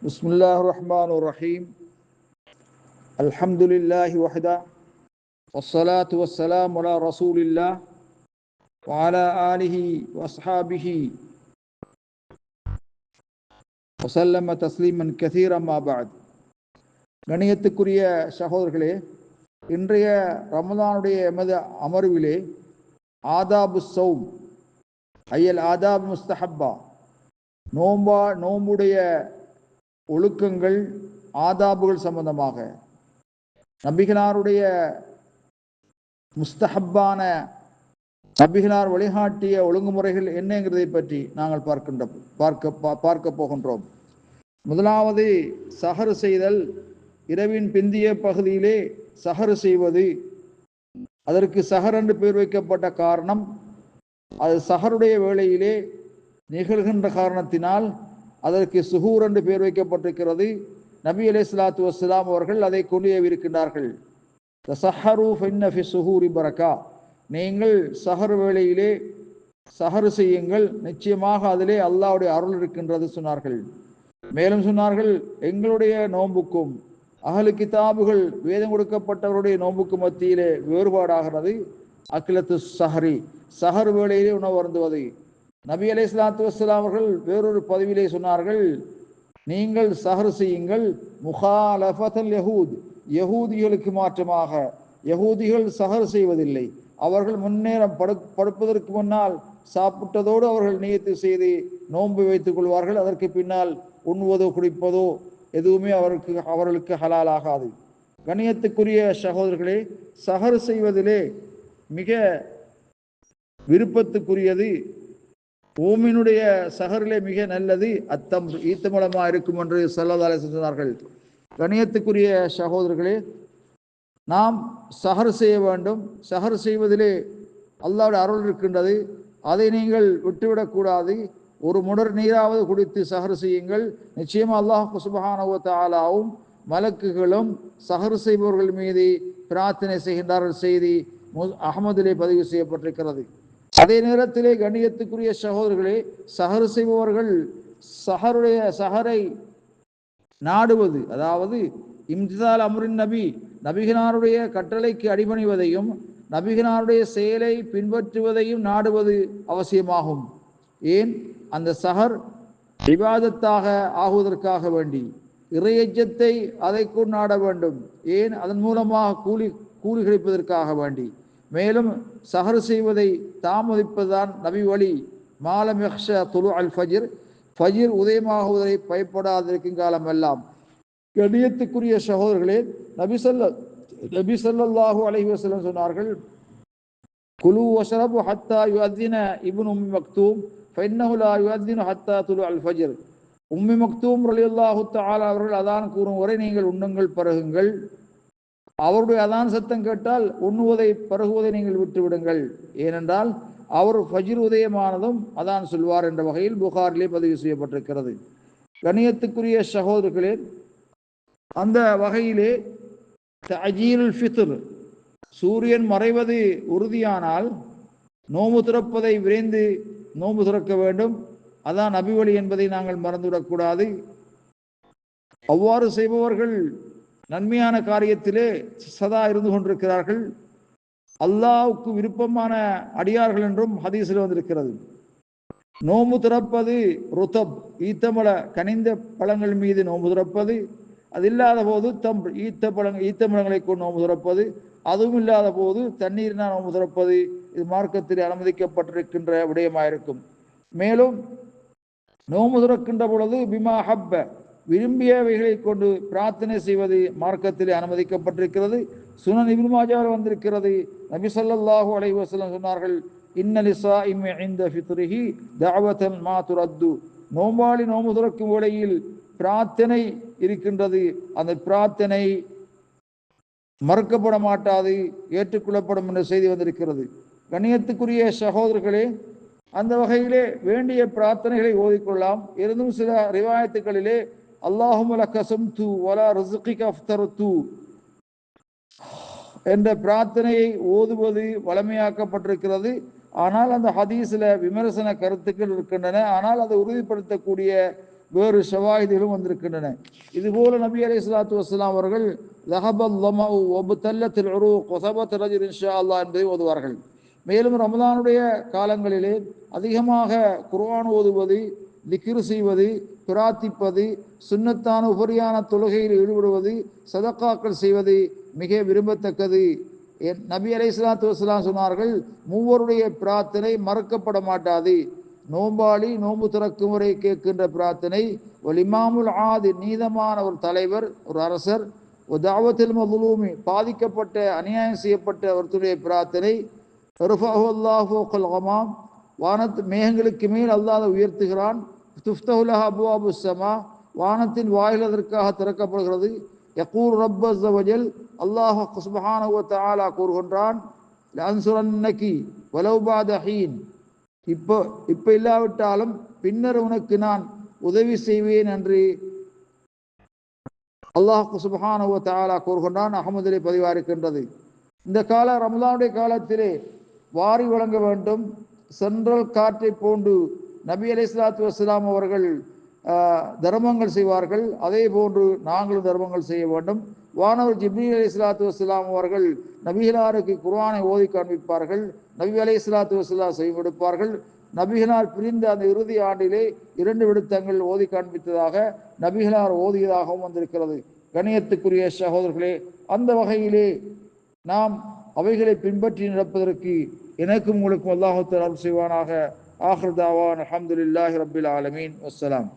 Bismillahirrahmanirrahim. Alhamdulillahi wahda. Wassalatu wassalamu ala rasulillah wa ala alihi wa ashabihi wa sallama tasliman kathiran ma ba'd. கணியத்துக்குரிய சகோதரர்களே, இன்றைய ரமதானுடைய எமது அமர்விலே ஆதாபு சௌம் ஐயல் ஆதாப் முஸ்தஹப்பா, நோம்புடைய ஒழுக்கங்கள் ஆதாபுகள் சம்பந்தமாக நபிகளாருடைய முஸ்தஹப்பான நபிகளார் வழிகாட்டிய ஒழுங்குமுறைகள் என்னங்கிறதை பற்றி நாங்கள் பார்க்க போகின்றோம். முதலாவது சஹர் செய்தல். இரவின் பிந்திய பகுதியிலே சஹர் செய்வது. அதற்கு சஹர் என்று பெயர் வைக்கப்பட்ட காரணம், அது சஹருடைய வேளையிலே நிகழ்கின்ற காரணத்தினால் அதற்கு சுஹூர் என்று பெயர் வைக்கப்பட்டிருக்கிறது. நபி அலைஹிஸ்ஸலாத்து வஸ்ஸலாம் அவர்கள் அதை கொண்டு இருக்கின்றார்கள். தஸஹரு ஃபஇன்ன ஃபி சுஹூரி பரக்கா, நீங்கள் சஹர் வேளையிலே சஹர் செய்யுங்கள், நிச்சயமாக அதிலே அல்லாஹ்வுடைய அருள் இருக்கின்றது சொன்னார்கள். மேலும் சொன்னார்கள், எங்களுடைய நோன்புக்கும் அஹ்லு கிதாபுகள் வேதம் கொடுக்கப்பட்டவருடைய நோன்புக்கு மத்தியிலே வேறுபாடாகிறது. அக்லத்து சஹரி, சஹர் வேளையிலே உணவு அருந்துவது. நபி அலைஹிஸ்ஸலாத்து வஸ்ஸலாம் அவர்கள் வேறொரு பதிவிலே சொன்னார்கள், நீங்கள் சஹர் செய்யுங்கள் முகாலஃபத்தல் யஹூத், யஹூதிகளுக்கு மாற்றமாக. யஹூதிகள் சஹர் செய்வதில்லை. அவர்கள் முன்னேறம் படுப்பதற்கு முன்னால் சாப்பிட்டதோடு அவர்கள் நியத்து செய்து நோன்பு வைத்துக் கொள்வார்கள். அதற்கு பின்னால் உண்ணுவதோ குடிப்பதோ எதுவுமே அவர்களுக்கு ஹலால் ஆகாது. கண்ணியத்துக்குரிய சகோதரர்களே, சஹர் செய்வதிலே மிக விருப்பத்துக்குரியது, பூமியினுடைய சஹரிலே மிக நல்லது அத்தம், ஈத்தமலமாக இருக்கும் என்று ஸல்லல்லாஹு அலைஹி வஸல்லம் சொன்னார்கள். கண்ணியத்துக்குரிய சகோதரர்களே, நாம் சஹர் செய்ய வேண்டும். சஹர் செய்வதிலே அல்லாஹ்வுடைய அருள் இருக்கின்றது. அதை நீங்கள் விட்டுவிடக்கூடாது. ஒரு முடர் நீராவது குடித்து சஹர் செய்யுங்கள். நிச்சயமாக அல்லாஹ் சுப்ஹானஹு வ தஆலாவும் மலக்குகளும் சஹர் செய்பவர்கள் மீது பிரார்த்தனை செய்கின்றார்கள். செய்தி அஹ்மதிலே பதிவு செய்யப்பட்டிருக்கிறது. அதே நேரத்திலே கண்ணியத்துக்குரிய சகோதரர்களே, சஹர் செய்பவர்கள் சஹரை நாடுவது, அதாவது இம்திசால் அம்ரின் நபி, நபிகளாருடைய கட்டளைக்கு அடிபணிவதையும் நபிகளாருடைய செயலை பின்பற்றுவதையும் நாடுவது அவசியமாகும். ஏன்? அந்த சஹர் இபாதத்தாக ஆகுவதற்காக வேண்டி, இறையச்சத்தை அதை நாட வேண்டும். ஏன்? அதன் மூலமாக கூலி கிடைப்பதற்காக வேண்டி. மேலும் சஹர் செய்வதை தாமதிப்பதுதான் நபி வழி. மாலம் யக்ஷ துலு அல் ஃபஜ்ர், ஃபஜ்ர் உதயமாகுவதை பயப்படாதிருக்கும் காலம் எல்லாம். கண்ணியத்துக்குரிய சகோதரர்களே, நபி ஸல்லல்லாஹு அலைஹி வஸல்லம் சொன்னார்கள், குலு வஷ்ரபு ஹத்தா யுஅத்தின இப்னு உம்மி மக்தூம் ஃபஇன்னஹு லா யுஅத்தினு ஹத்தா துலு அல் ஃபஜ்ர். உம்மி மக்தூம் ரலியல்லாஹு தஆலா அவர்கள் அதான் கூறும் வரை நீங்கள் உண்ணுங்கள், பருகுங்கள். அவருடைய அதான் சத்தம் கேட்டால் உண்ணுவதை பருகுவதை நீங்கள் விட்டுவிடுங்கள். ஏனென்றால் அவர் ஃபஜ்ர் உதயமானதும் அதான் சொல்வார் என்ற வகையில் புகாரிலே பதிவு செய்யப்பட்டிருக்கிறது. கண்ணியத்துக்குரிய சகோதரர்களே, அந்த வகையிலே தஅஜீலுல் ஃபித்ர், சூரியன் மறைவது உறுதியானால் நோம்பு திறப்பதை விரைந்து நோம்பு திறக்க வேண்டும். அதான் நபி வழி என்பதை நாங்கள் மறந்துவிடக்கூடாது. அவ்வாறு செய்பவர்கள் நன்மையான காரியத்திலே சதா இருந்து கொண்டிருக்கிறார்கள். அல்லாஹ்வுக்கு விருப்பமான அடியார்கள் என்றும் ஹதீஸில் வந்திருக்கிறது. நோம்பு திறப்பது ருதப், ஈத்தமல கனிந்த பழங்கள் மீது நோம்பு திறப்பது. அது இல்லாத போது ஈத்தமலங்களை கொண்டு நோம்பு திறப்பது. அதுவும் இல்லாத போது தண்ணீரினால் நோம்பு திறப்பது. இது மார்க்கத்தில் அனுமதிக்கப்பட்டிருக்கின்ற விடயமாயிருக்கும். மேலும் நோம்பு திறக்கின்ற பொழுது பிமா ஹப்ப, விரும்பியவைகளை கொண்டு பிரார்த்தனை செய்வது மார்க்கத்திலே அனுமதிக்கப்பட்டிருக்கிறது. சுனன் இப்னு மாஜாவில் வந்திருக்கிறது. நபி ஸல்லல்லாஹு அலைஹி வஸல்லம் சொன்னார்கள், இன்ன லிஸாயிமி இன்த ஃபித்ரிஹி தஅவத்தன் மா துரத்து, நோம்பாளி நோம்பு திறக்கும் வேளையில் பிரார்த்தனை இருக்கின்றது, அந்த பிரார்த்தனை மறுக்கப்பட மாட்டாது, ஏற்றுக்கொள்ளப்படும் என்ற செய்தி வந்திருக்கிறது. கண்ணியத்துக்குரிய சகோதரர்களே, அந்த வகையிலே வேண்டிய பிரார்த்தனைகளை ஓதிக்கொள்ளலாம். இருந்தும் சில ரிவாயத்துக்களிலே அல்லாஹும்ம லக்க ஸம்து வலா ரிஸ்கிக அஃப்தர்து என்ற பிரார்த்தனையை ஓதுவது வளமையாக்கப்பட்டிருக்கிறது. ஆனால் அந்த ஹதீஸில் விமர்சன கருத்துக்கள் இருக்கின்றன. ஆனால் அதை உறுதிப்படுத்தக்கூடிய வேறு ஷவாஹிதிலும் வந்திருக்கின்றன. இதுபோல நபி அலைஹிஸ்ஸலாத்து வஸ்ஸலாம் அவர்கள் ذهبல் ظمأ وابتلت العروق وثبت الأجر إن شاء الله என்பதை ஓதுவார்கள். மேலும் ரமதானுடைய காலங்களிலே அதிகமாக குர்ஆன் ஓதுவது, திக்ர் செய்வது, பிரார்த்திப்பது, சுன்னத்தான உபரியான தொழுகையில் ஈடுபடுவது, சதக்காக்கள் செய்வது மிக விரும்பத்தக்கது. நபி அலைஹிஸ்ஸலாத்து வஸ்ஸலாம் சொன்னார்கள், மூவருடைய பிரார்த்தனை மறக்கப்பட மாட்டாது. நோம்பாளி நோம்பு திறக்கும் முறை கேட்கின்ற பிரார்த்தனை, ஒரு இமாமுல் ஆதி நீதமான ஒரு தலைவர், ஒரு அரசர், ஒரு தாவத்தில் மதுலூமி பாதிக்கப்பட்ட அநியாயம் செய்யப்பட்ட ஒருத்தருடைய பிரார்த்தனை, ரஃபஹு அல்லாஹு ஃபௌகல் கமாம் வானத்து மேகங்களுக்கு மேல் அல்லாஹ் உயர்த்துகிறான். துஃப்தஹு லஹா அப்வாபுஸ் ஸமா வானத்தின் வாயில் அதற்காக திறக்கப்படுகிறது. யகூல் ரப்ப அஸ்ஸ வஜல் அல்லாஹ் சுப்ஹானஹு வ தஆலா கூறுகின்றான், லஅன்சுரன்னகி வலவ் பஅத ஹீன் இப்போ இல்லாவிட்டாலும் பின்னர் உனக்கு நான் உதவி செய்வேன் என்று அல்லாஹ் சுப்ஹானஹு வ தஆலா கூறுகின்றான். அஹ்மதிலே பதிவாக இருக்கின்றது. இந்த கால ரமலானுடைய காலத்திலே வாரி வழங்க வேண்டும். சென்றல் காற்றை போன்று நபி அலைஹிஸ்ஸலாத்து வஸ்ஸலாம் அவர்கள் தர்மங்கள் செய்வார்கள். அதே போன்று நாங்களும் தர்மங்கள் செய்ய வேண்டும். வானவர் ஜிப்ரீல் அலைஹிஸ்ஸலாத்து வஸ்ஸலாம் அவர்கள் நபிகளாருக்கு குர்ஆனை ஓதி காண்பிப்பார்கள். நபி அலைஹிஸ்ஸலாத்து வஸ்ஸலாம் செய்து கொடுப்பார்கள். நபிகளார் பிரிந்த அந்த இறுதி ஆண்டிலே 2 விடுத்தங்கள் ஓதி காண்பித்ததாக நபிகளார் ஓதியதாகவும் வந்திருக்கிறது. கணியத்துக்குரிய சகோதரர்களே, அந்த வகையிலே நாம் அவைகளை பின்பற்றி நடப்பதற்கு எனக்கும் உங்களுக்கும் அல்லாஹ் தஆலா அருள் செய்வானாக. ஆகிர் தாவான் அல்ஹம்துலில்லாஹி ரப்பில் ஆலமீன். வஸ்ஸலாம்.